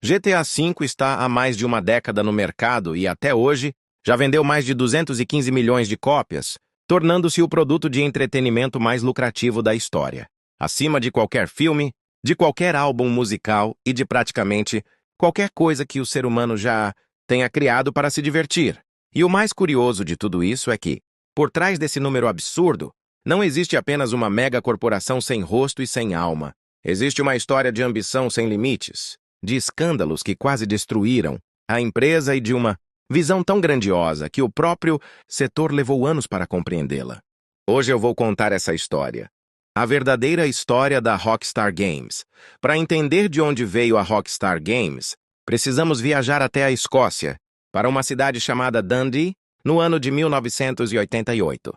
GTA V está há mais de uma década no mercado e, até hoje, já vendeu mais de 215 milhões de cópias, tornando-se o produto de entretenimento mais lucrativo da história, acima de qualquer filme, de qualquer álbum musical e de praticamente qualquer coisa que o ser humano já tenha criado para se divertir. E o mais curioso de tudo isso é que, por trás desse número absurdo, não existe apenas uma mega corporação sem rosto e sem alma. Existe uma história de ambição sem limites, de escândalos que quase destruíram a empresa e de uma visão tão grandiosa que o próprio setor levou anos para compreendê-la. Hoje eu vou contar essa história. A verdadeira história da Rockstar Games. Para entender de onde veio a Rockstar Games, precisamos viajar até a Escócia, para uma cidade chamada Dundee, no ano de 1988.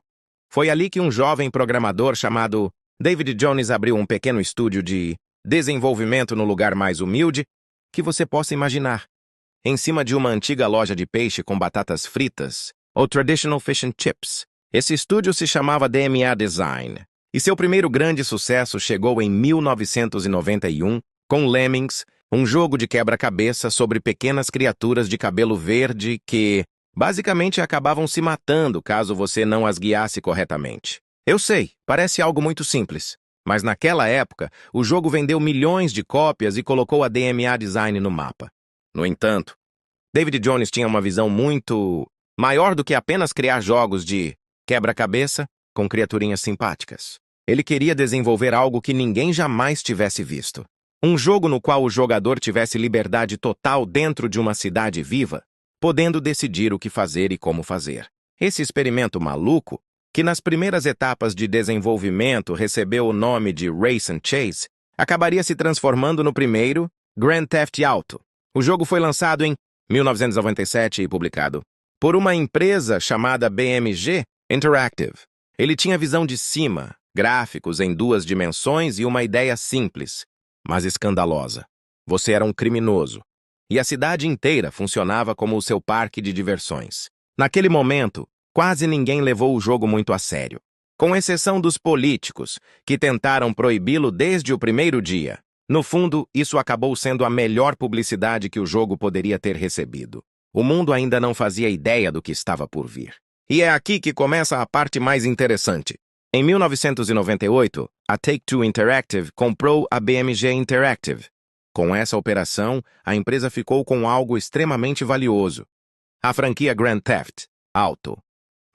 Foi ali que um jovem programador chamado David Jones abriu um pequeno estúdio de desenvolvimento no lugar mais humilde que você possa imaginar, em cima de uma antiga loja de peixe com batatas fritas, ou Traditional Fish and Chips. Esse estúdio se chamava DMA Design, e seu primeiro grande sucesso chegou em 1991 com Lemmings, um jogo de quebra-cabeça sobre pequenas criaturas de cabelo verde que, basicamente, acabavam se matando caso você não as guiasse corretamente. Eu sei, parece algo muito simples, mas naquela época, o jogo vendeu milhões de cópias e colocou a DMA Design no mapa. No entanto, David Jones tinha uma visão muito maior do que apenas criar jogos de quebra-cabeça com criaturinhas simpáticas. Ele queria desenvolver algo que ninguém jamais tivesse visto. Um jogo no qual o jogador tivesse liberdade total dentro de uma cidade viva, podendo decidir o que fazer e como fazer. Esse experimento maluco, que nas primeiras etapas de desenvolvimento recebeu o nome de Race and Chase, acabaria se transformando no primeiro Grand Theft Auto. O jogo foi lançado em 1997 e publicado por uma empresa chamada BMG Interactive. Ele tinha visão de cima, gráficos em 2 dimensões e uma ideia simples, mas escandalosa. Você era um criminoso, e a cidade inteira funcionava como o seu parque de diversões. Naquele momento, quase ninguém levou o jogo muito a sério, com exceção dos políticos, que tentaram proibi-lo desde o primeiro dia. No fundo, isso acabou sendo a melhor publicidade que o jogo poderia ter recebido. O mundo ainda não fazia ideia do que estava por vir. E é aqui que começa a parte mais interessante. Em 1998, a Take-Two Interactive comprou a BMG Interactive. Com essa operação, a empresa ficou com algo extremamente valioso, a franquia Grand Theft Auto.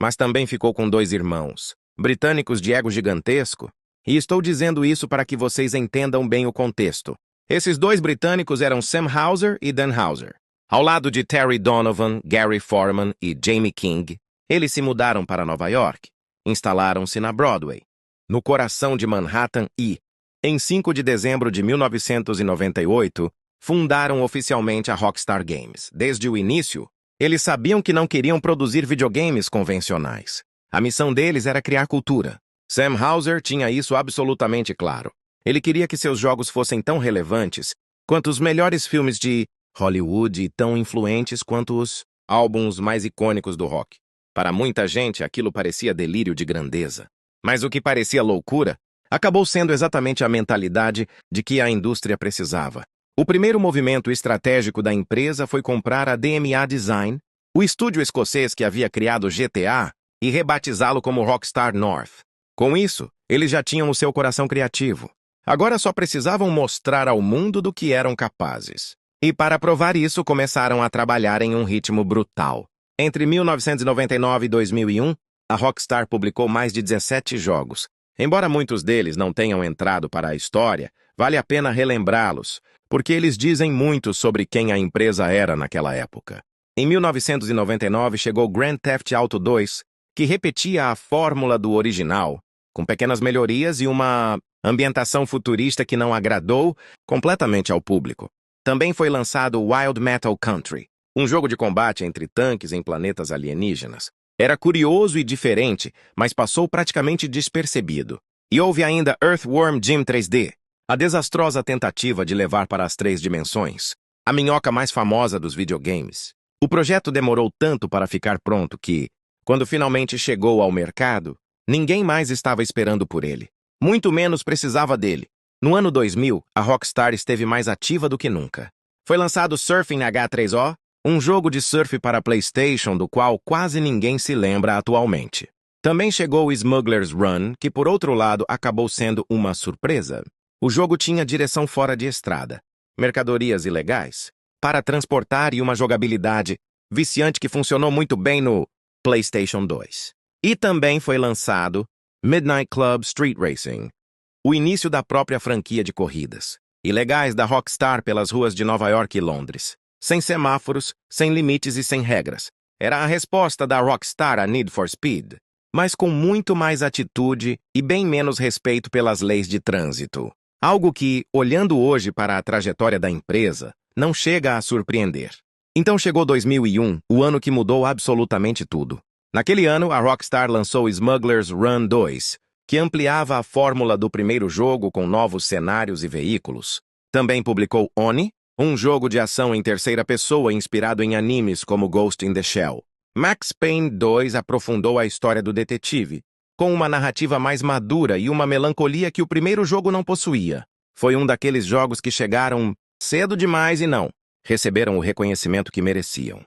Mas também ficou com 2 irmãos, britânicos de ego gigantesco, e estou dizendo isso para que vocês entendam bem o contexto. Esses 2 britânicos eram Sam Houser e Dan Houser. Ao lado de Terry Donovan, Gary Foreman e Jamie King, eles se mudaram para Nova York. Instalaram-se na Broadway, no coração de Manhattan e, em 5 de dezembro de 1998, fundaram oficialmente a Rockstar Games. Desde o início, eles sabiam que não queriam produzir videogames convencionais. A missão deles era criar cultura. Sam Houser tinha isso absolutamente claro. Ele queria que seus jogos fossem tão relevantes quanto os melhores filmes de Hollywood e tão influentes quanto os álbuns mais icônicos do rock. Para muita gente, aquilo parecia delírio de grandeza. Mas o que parecia loucura acabou sendo exatamente a mentalidade de que a indústria precisava. O primeiro movimento estratégico da empresa foi comprar a DMA Design, o estúdio escocês que havia criado GTA, e rebatizá-lo como Rockstar North. Com isso, eles já tinham o seu coração criativo. Agora só precisavam mostrar ao mundo do que eram capazes. E para provar isso, começaram a trabalhar em um ritmo brutal. Entre 1999 e 2001, a Rockstar publicou mais de 17 jogos. Embora muitos deles não tenham entrado para a história, vale a pena relembrá-los, porque eles dizem muito sobre quem a empresa era naquela época. Em 1999 chegou Grand Theft Auto 2, que repetia a fórmula do original, com pequenas melhorias e uma ambientação futurista que não agradou completamente ao público. Também foi lançado Wild Metal Country, um jogo de combate entre tanques em planetas alienígenas. Era curioso e diferente, mas passou praticamente despercebido. E houve ainda Earthworm Jim 3D, a desastrosa tentativa de levar para as 3 dimensões, a minhoca mais famosa dos videogames. O projeto demorou tanto para ficar pronto que, quando finalmente chegou ao mercado, ninguém mais estava esperando por ele. Muito menos precisava dele. No ano 2000, a Rockstar esteve mais ativa do que nunca. Foi lançado Surfing H3O, um jogo de surf para PlayStation do qual quase ninguém se lembra atualmente. Também chegou o Smuggler's Run, que por outro lado acabou sendo uma surpresa. O jogo tinha direção fora de estrada, mercadorias ilegais, para transportar e uma jogabilidade viciante que funcionou muito bem no PlayStation 2. E também foi lançado Midnight Club Street Racing, o início da própria franquia de corridas ilegais da Rockstar pelas ruas de Nova York e Londres, sem semáforos, sem limites e sem regras. Era a resposta da Rockstar a Need for Speed, mas com muito mais atitude e bem menos respeito pelas leis de trânsito. Algo que, olhando hoje para a trajetória da empresa, não chega a surpreender. Então chegou 2001, o ano que mudou absolutamente tudo. Naquele ano, a Rockstar lançou Smuggler's Run 2, que ampliava a fórmula do primeiro jogo com novos cenários e veículos. Também publicou Oni, um jogo de ação em terceira pessoa inspirado em animes como Ghost in the Shell. Max Payne 2 aprofundou a história do detetive, com uma narrativa mais madura e uma melancolia que o primeiro jogo não possuía. Foi um daqueles jogos que chegaram cedo demais e não receberam o reconhecimento que mereciam.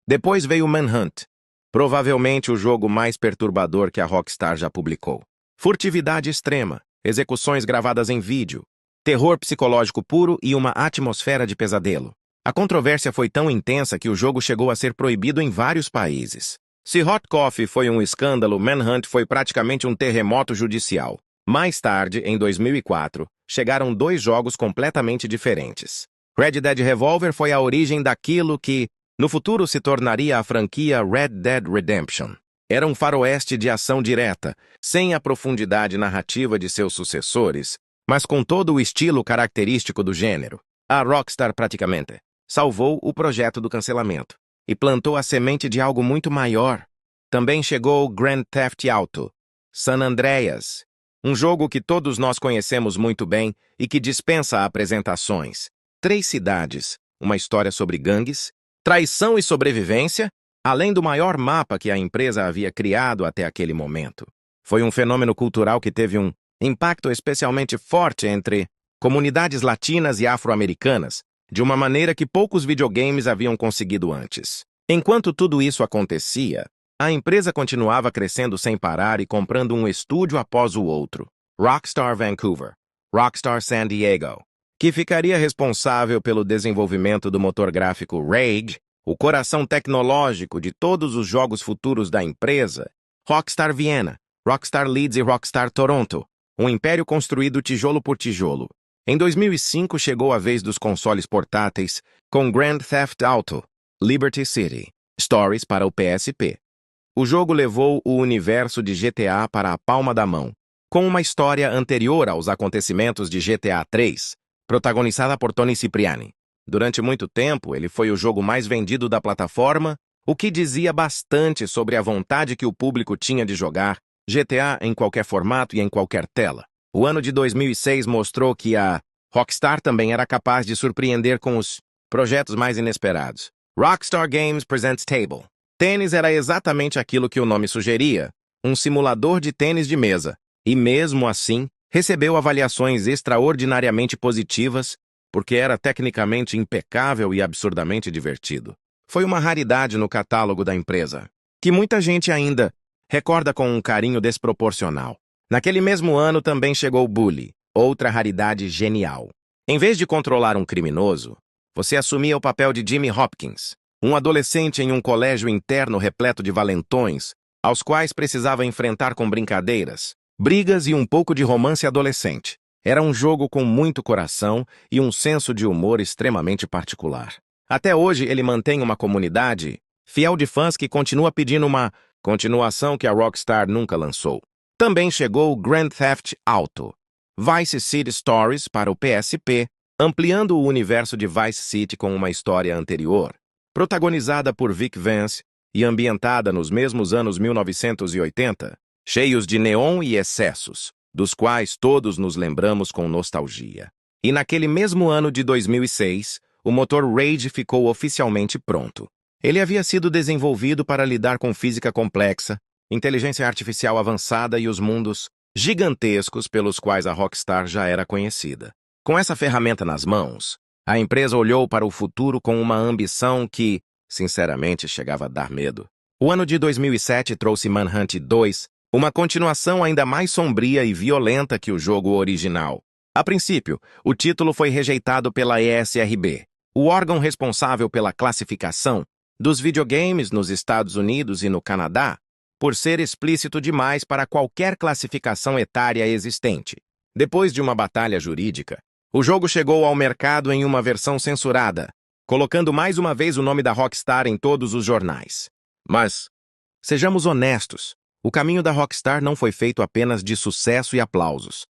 Depois veio Manhunt, provavelmente o jogo mais perturbador que a Rockstar já publicou. Furtividade extrema, execuções gravadas em vídeo, terror psicológico puro e uma atmosfera de pesadelo. A controvérsia foi tão intensa que o jogo chegou a ser proibido em vários países. Se Hot Coffee foi um escândalo, Manhunt foi praticamente um terremoto judicial. Mais tarde, em 2004, chegaram dois jogos completamente diferentes. Red Dead Revolver foi a origem daquilo que, no futuro, se tornaria a franquia Red Dead Redemption. Era um faroeste de ação direta, sem a profundidade narrativa de seus sucessores, mas com todo o estilo característico do gênero. A Rockstar praticamente salvou o projeto do cancelamento e plantou a semente de algo muito maior. Também chegou Grand Theft Auto, San Andreas, um jogo que todos nós conhecemos muito bem e que dispensa apresentações. 3 cidades, uma história sobre gangues, traição e sobrevivência, além do maior mapa que a empresa havia criado até aquele momento. Foi um fenômeno cultural que teve um impacto especialmente forte entre comunidades latinas e afro-americanas, de uma maneira que poucos videogames haviam conseguido antes. Enquanto tudo isso acontecia, a empresa continuava crescendo sem parar e comprando um estúdio após o outro. Rockstar Vancouver, Rockstar San Diego, que ficaria responsável pelo desenvolvimento do motor gráfico Rage, o coração tecnológico de todos os jogos futuros da empresa, Rockstar Viena, Rockstar Leeds e Rockstar Toronto, um império construído tijolo por tijolo. Em 2005 chegou a vez dos consoles portáteis, com Grand Theft Auto, Liberty City, Stories para o PSP. O jogo levou o universo de GTA para a palma da mão, com uma história anterior aos acontecimentos de GTA 3, protagonizada por Tony Cipriani. Durante muito tempo, ele foi o jogo mais vendido da plataforma, o que dizia bastante sobre a vontade que o público tinha de jogar GTA em qualquer formato e em qualquer tela. O ano de 2006 mostrou que a Rockstar também era capaz de surpreender com os projetos mais inesperados. Rockstar Games Presents Table. Tênis era exatamente aquilo que o nome sugeria, um simulador de tênis de mesa, e mesmo assim, recebeu avaliações extraordinariamente positivas porque era tecnicamente impecável e absurdamente divertido. Foi uma raridade no catálogo da empresa, que muita gente ainda recorda com um carinho desproporcional. Naquele mesmo ano também chegou Bully, outra raridade genial. Em vez de controlar um criminoso, você assumia o papel de Jimmy Hopkins, um adolescente em um colégio interno repleto de valentões, aos quais precisava enfrentar com brincadeiras, brigas e um pouco de romance adolescente. Era um jogo com muito coração e um senso de humor extremamente particular. Até hoje ele mantém uma comunidade fiel de fãs que continua pedindo uma continuação que a Rockstar nunca lançou. Também chegou Grand Theft Auto, Vice City Stories para o PSP, ampliando o universo de Vice City com uma história anterior, protagonizada por Vic Vance e ambientada nos mesmos anos 1980, cheios de neon e excessos, dos quais todos nos lembramos com nostalgia. E naquele mesmo ano de 2006, o motor Rage ficou oficialmente pronto. Ele havia sido desenvolvido para lidar com física complexa, inteligência artificial avançada e os mundos gigantescos pelos quais a Rockstar já era conhecida. Com essa ferramenta nas mãos, A empresa olhou para o futuro com uma ambição que, sinceramente, chegava a dar medo. O ano de 2007 trouxe Manhunt 2, uma continuação ainda mais sombria e violenta que o jogo original. A princípio, o título foi rejeitado pela ESRB, o órgão responsável pela classificação dos videogames nos Estados Unidos e no Canadá, por ser explícito demais para qualquer classificação etária existente. Depois de uma batalha jurídica, o jogo chegou ao mercado em uma versão censurada, colocando mais uma vez o nome da Rockstar em todos os jornais. Mas, sejamos honestos, o caminho da Rockstar não foi feito apenas de sucesso e aplausos.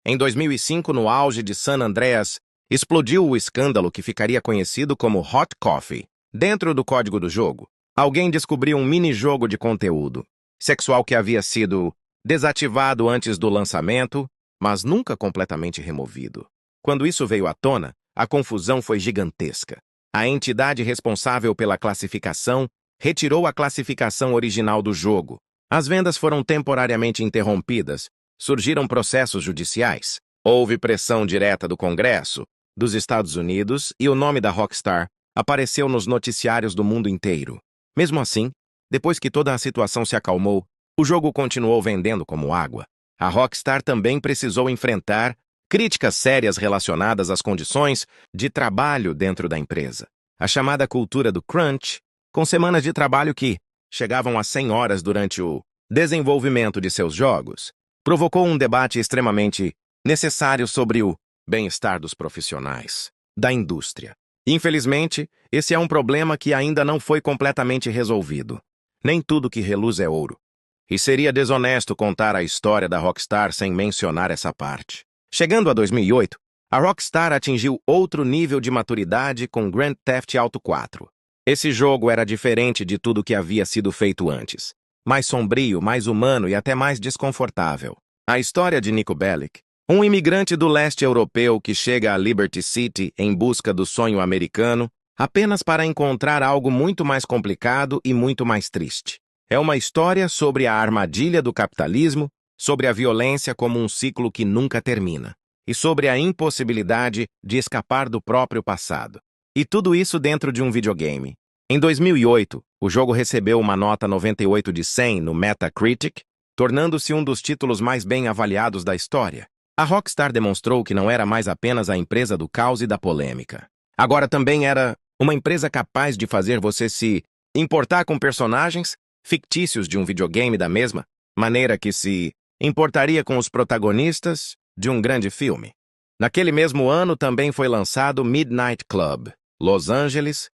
Em 2005, no auge de San Andreas, explodiu o escândalo que ficaria conhecido como Hot Coffee. Dentro do código do jogo, alguém descobriu um mini-jogo de conteúdo sexual que havia sido desativado antes do lançamento, mas nunca completamente removido. Quando isso veio à tona, a confusão foi gigantesca. A entidade responsável pela classificação retirou a classificação original do jogo. As vendas foram temporariamente interrompidas, surgiram processos judiciais, houve pressão direta do Congresso, dos Estados Unidos e o nome da Rockstar apareceu nos noticiários do mundo inteiro. Mesmo assim, depois que toda a situação se acalmou, o jogo continuou vendendo como água. A Rockstar também precisou enfrentar críticas sérias relacionadas às condições de trabalho dentro da empresa. A chamada cultura do crunch, com semanas de trabalho que chegavam a 100 horas durante o desenvolvimento de seus jogos, provocou um debate extremamente necessário sobre o bem-estar dos profissionais da indústria. Infelizmente, esse é um problema que ainda não foi completamente resolvido. Nem tudo que reluz é ouro. E seria desonesto contar a história da Rockstar sem mencionar essa parte. Chegando a 2008, a Rockstar atingiu outro nível de maturidade com Grand Theft Auto 4. Esse jogo era diferente de tudo que havia sido feito antes. Mais sombrio, mais humano e até mais desconfortável. A história de Niko Bellic, um imigrante do leste europeu que chega a Liberty City em busca do sonho americano, apenas para encontrar algo muito mais complicado e muito mais triste. É uma história sobre a armadilha do capitalismo, sobre a violência como um ciclo que nunca termina, e sobre a impossibilidade de escapar do próprio passado. E tudo isso dentro de um videogame. Em 2008, o jogo recebeu uma nota 98 de 100 no Metacritic, tornando-se um dos títulos mais bem avaliados da história. A Rockstar demonstrou que não era mais apenas a empresa do caos e da polêmica. Agora também era uma empresa capaz de fazer você se importar com personagens fictícios de um videogame da mesma maneira que se importaria com os protagonistas de um grande filme. Naquele mesmo ano também foi lançado Midnight Club, Los Angeles,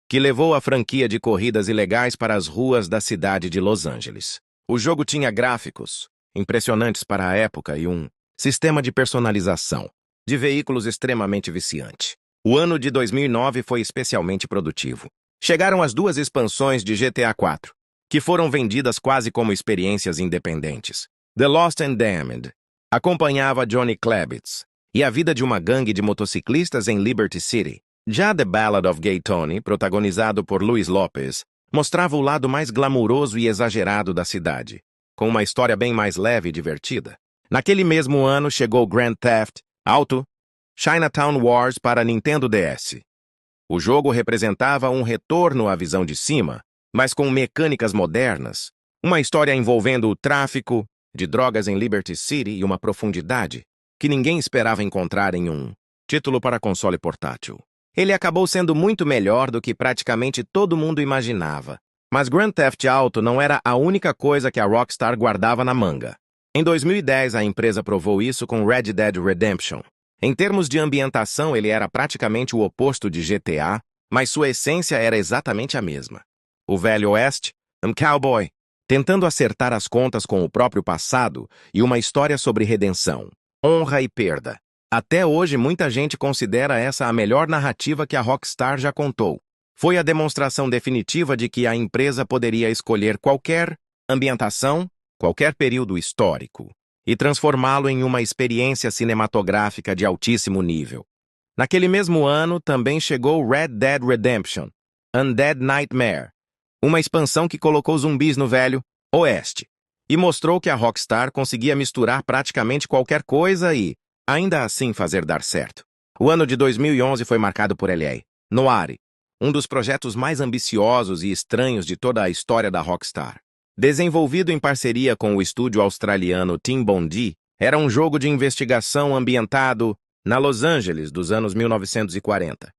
que levou a franquia de corridas ilegais para as ruas da cidade de Los Angeles. O jogo tinha gráficos impressionantes para a época e um sistema de personalização de veículos extremamente viciante. O ano de 2009 foi especialmente produtivo. Chegaram as duas expansões de GTA IV, que foram vendidas quase como experiências independentes. The Lost and Damned acompanhava Johnny Klebitz e a vida de uma gangue de motociclistas em Liberty City. Já The Ballad of Gay Tony, protagonizado por Luis Lopez, mostrava o lado mais glamuroso e exagerado da cidade, com uma história bem mais leve e divertida. Naquele mesmo ano chegou Grand Theft Auto Chinatown Wars para Nintendo DS. O jogo representava um retorno à visão de cima, mas com mecânicas modernas, uma história envolvendo o tráfico de drogas em Liberty City e uma profundidade que ninguém esperava encontrar em um título para console portátil. Ele acabou sendo muito melhor do que praticamente todo mundo imaginava. Mas Grand Theft Auto não era a única coisa que a Rockstar guardava na manga. Em 2010, a empresa provou isso com Red Dead Redemption. Em termos de ambientação, ele era praticamente o oposto de GTA, mas sua essência era exatamente a mesma. O Velho Oeste, um cowboy, tentando acertar as contas com o próprio passado e uma história sobre redenção, honra e perda. Até hoje, muita gente considera essa a melhor narrativa que a Rockstar já contou. Foi a demonstração definitiva de que a empresa poderia escolher qualquer ambientação, qualquer período histórico, e transformá-lo em uma experiência cinematográfica de altíssimo nível. Naquele mesmo ano, também chegou Red Dead Redemption, Undead Nightmare, uma expansão que colocou zumbis no Velho Oeste, e mostrou que a Rockstar conseguia misturar praticamente qualquer coisa e, ainda assim, fazer dar certo. O ano de 2011 foi marcado por L.A. Noire, um dos projetos mais ambiciosos e estranhos de toda a história da Rockstar. Desenvolvido em parceria com o estúdio australiano Team Bondi, era um jogo de investigação ambientado na Los Angeles dos anos 1940.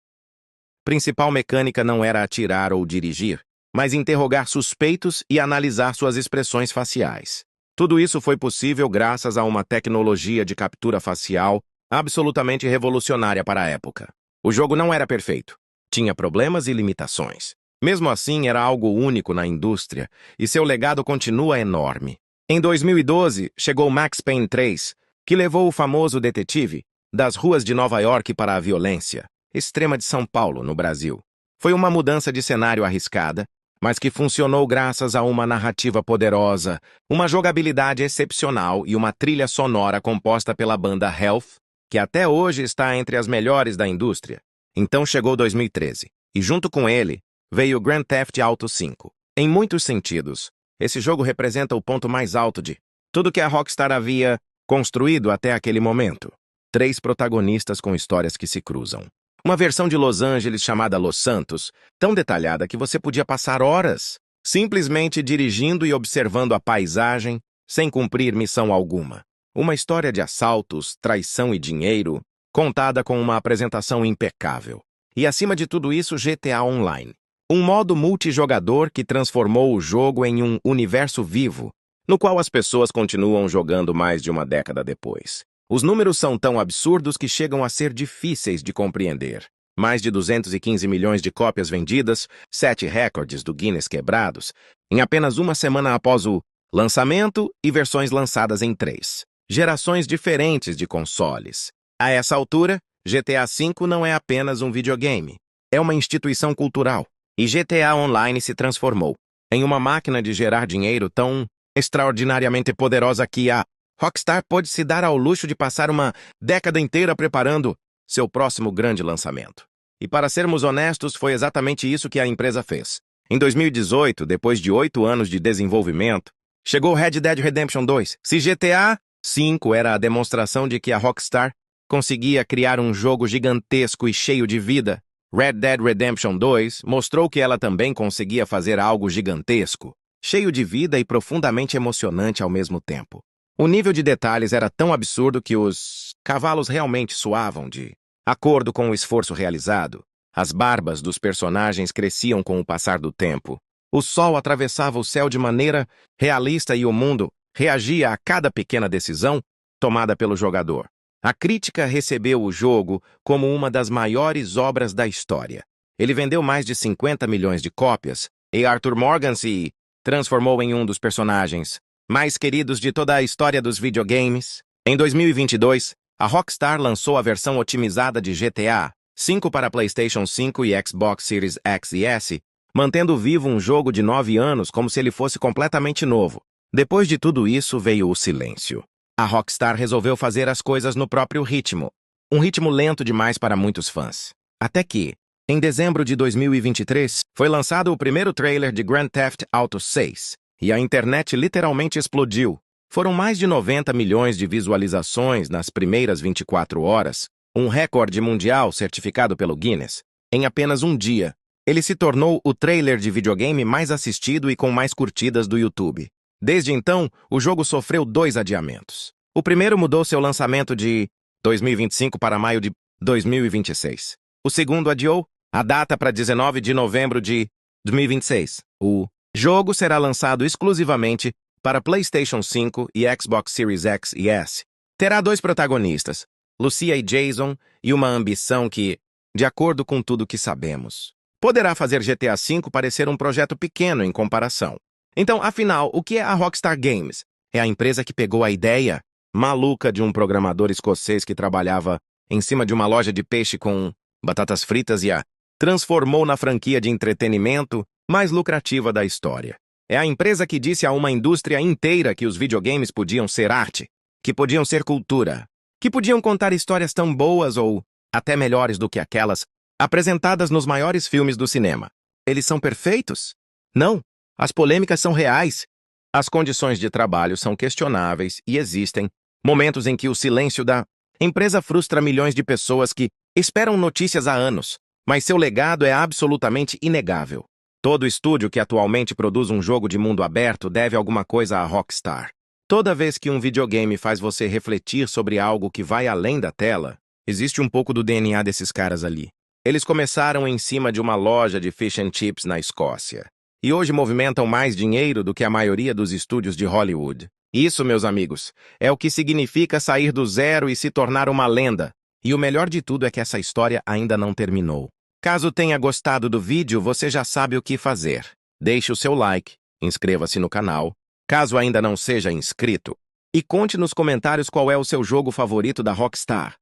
Principal mecânica não era atirar ou dirigir, mas interrogar suspeitos e analisar suas expressões faciais. Tudo isso foi possível graças a uma tecnologia de captura facial absolutamente revolucionária para a época. O jogo não era perfeito, tinha problemas e limitações. Mesmo assim, era algo único na indústria e seu legado continua enorme. Em 2012, chegou Max Payne 3, que levou o famoso detetive das ruas de Nova York para a violência extrema de São Paulo, no Brasil. Foi uma mudança de cenário arriscada, mas que funcionou graças a uma narrativa poderosa, uma jogabilidade excepcional e uma trilha sonora composta pela banda Health, que até hoje está entre as melhores da indústria. Então chegou 2013, e junto com ele, veio Grand Theft Auto V. Em muitos sentidos, esse jogo representa o ponto mais alto de tudo que a Rockstar havia construído até aquele momento. 3 protagonistas com histórias que se cruzam. Uma versão de Los Angeles chamada Los Santos, tão detalhada que você podia passar horas simplesmente dirigindo e observando a paisagem sem cumprir missão alguma. Uma história de assaltos, traição e dinheiro, contada com uma apresentação impecável. E acima de tudo isso, GTA Online. Um modo multijogador que transformou o jogo em um universo vivo, no qual as pessoas continuam jogando mais de uma década depois. Os números são tão absurdos que chegam a ser difíceis de compreender. Mais de 215 milhões de cópias vendidas, 7 recordes do Guinness quebrados, em apenas uma semana após o lançamento e versões lançadas em 3 gerações diferentes de consoles. A essa altura, GTA V não é apenas um videogame, é uma instituição cultural. E GTA Online se transformou em uma máquina de gerar dinheiro tão extraordinariamente poderosa que a Rockstar pôde se dar ao luxo de passar uma década inteira preparando seu próximo grande lançamento. E para sermos honestos, foi exatamente isso que a empresa fez. Em 2018, depois de 8 anos de desenvolvimento, chegou Red Dead Redemption 2. Se GTA V era a demonstração de que a Rockstar conseguia criar um jogo gigantesco e cheio de vida, Red Dead Redemption 2 mostrou que ela também conseguia fazer algo gigantesco, cheio de vida e profundamente emocionante ao mesmo tempo. O nível de detalhes era tão absurdo que os cavalos realmente suavam de acordo com o esforço realizado. As barbas dos personagens cresciam com o passar do tempo. O sol atravessava o céu de maneira realista e o mundo reagia a cada pequena decisão tomada pelo jogador. A crítica recebeu o jogo como uma das maiores obras da história. Ele vendeu mais de 50 milhões de cópias e Arthur Morgan se transformou em um dos personagens mais queridos de toda a história dos videogames. Em 2022, a Rockstar lançou a versão otimizada de GTA V para PlayStation 5 e Xbox Series X e S, mantendo vivo um jogo de 9 anos como se ele fosse completamente novo. Depois de tudo isso, veio o silêncio. A Rockstar resolveu fazer as coisas no próprio ritmo, um ritmo lento demais para muitos fãs. Até que, em dezembro de 2023, foi lançado o primeiro trailer de Grand Theft Auto VI, e a internet literalmente explodiu. Foram mais de 90 milhões de visualizações nas primeiras 24 horas, um recorde mundial certificado pelo Guinness. Em apenas um dia, ele se tornou o trailer de videogame mais assistido e com mais curtidas do YouTube. Desde então, o jogo sofreu 2 adiamentos. O primeiro mudou seu lançamento de 2025 para maio de 2026. O segundo adiou a data para 19 de novembro de 2026. O jogo será lançado exclusivamente para PlayStation 5 e Xbox Series X e S. Terá 2 protagonistas, Lucia e Jason, e uma ambição que, de acordo com tudo que sabemos, poderá fazer GTA V parecer um projeto pequeno em comparação. Então, afinal, o que é a Rockstar Games? É a empresa que pegou a ideia maluca de um programador escocês que trabalhava em cima de uma loja de peixe com batatas fritas e a transformou na franquia de entretenimento mais lucrativa da história. É a empresa que disse a uma indústria inteira que os videogames podiam ser arte, que podiam ser cultura, que podiam contar histórias tão boas ou até melhores do que aquelas apresentadas nos maiores filmes do cinema. Eles são perfeitos? Não. As polêmicas são reais. As condições de trabalho são questionáveis e existem momentos em que o silêncio da empresa frustra milhões de pessoas que Esperam notícias há anos, mas seu legado é absolutamente inegável. Todo estúdio que atualmente produz um jogo de mundo aberto deve alguma coisa à Rockstar. Toda vez que um videogame faz você refletir sobre algo que vai além da tela, existe um pouco do DNA desses caras ali. Eles começaram em cima de uma loja de fish and chips na Escócia. E hoje movimentam mais dinheiro do que a maioria dos estúdios de Hollywood. Isso, meus amigos, é o que significa sair do zero e se tornar uma lenda. E o melhor de tudo é que essa história ainda não terminou. Caso tenha gostado do vídeo, você já sabe o que fazer. Deixe o seu like, inscreva-se no canal, caso ainda não seja inscrito, e conte nos comentários qual é o seu jogo favorito da Rockstar.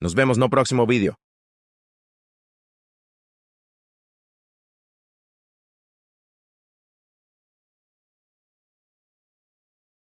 Nos vemos no próximo vídeo.